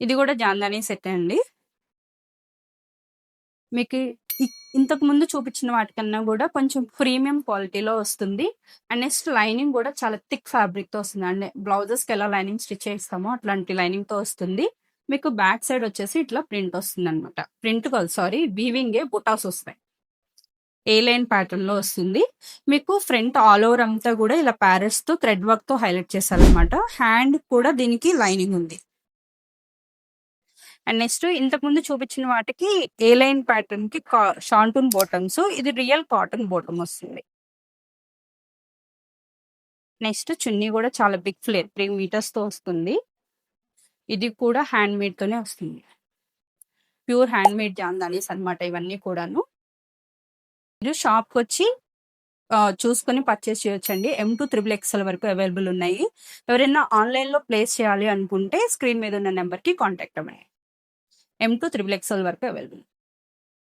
ఇది కూడా జాందాని సెట్ అండి. మీకు ఇంతకు ముందు చూపించిన వాటికన్నా కూడా కొంచెం ప్రీమియం క్వాలిటీలో వస్తుంది. అండ్ నెక్స్ట్ లైనింగ్ కూడా చాలా థిక్ ఫ్యాబ్రిక్ తో వస్తుంది. అండ్ బ్లౌజెస్ కి ఎలా లైనింగ్ స్టిచ్ చేస్తామో అట్లాంటి లైనింగ్ తో వస్తుంది. మీకు బ్యాక్ సైడ్ వచ్చేసి ఇట్లా ప్రింట్ వస్తుంది అనమాట. ప్రింట్ కాదు, సారీ, వీవింగ్ బుటాస్ వస్తాయి. ఏ లైన్ ప్యాటర్న్ లో వస్తుంది. మీకు ఫ్రంట్ ఆల్ ఓవర్ అంతా కూడా ఇలా ప్యారెట్స్ తో థ్రెడ్ వర్క్ తో హైలైట్ చేశారనమాట. హ్యాండ్ కూడా దీనికి లైనింగ్ ఉంది. అండ్ నెక్స్ట్ ఇంతకు ముందు చూపించిన వాటికి ఏ లైన్ ప్యాటర్న్ కి షాంటూన్ బాటమ్స్, ఇది రియల్ కాటన్ బాటమ్ వస్తుంది. నెక్స్ట్ చున్నీ కూడా చాలా బిగ్ ఫ్లేర్ 3 మీటర్స్ తో వస్తుంది. ఇది కూడా హ్యాండ్ మేడ్ తోనే వస్తుంది. ప్యూర్ హ్యాండ్ మేడ్ జాందానీస్ అనమాట ఇవన్నీ కూడాను. మీరు షాప్ కి వచ్చి చూసుకొని పర్చేస్ చేయొచ్చండి. M2 XXL వరకు అవైలబుల్ ఉన్నాయి. ఎవరైనా ఆన్లైన్ లో ప్లేస్ చేయాలి అనుకుంటే స్క్రీన్ మీద ఉన్న నెంబర్ కి కాంటాక్ట్ అవ్వండి. M2 XXL వరకు అవైలబుల్.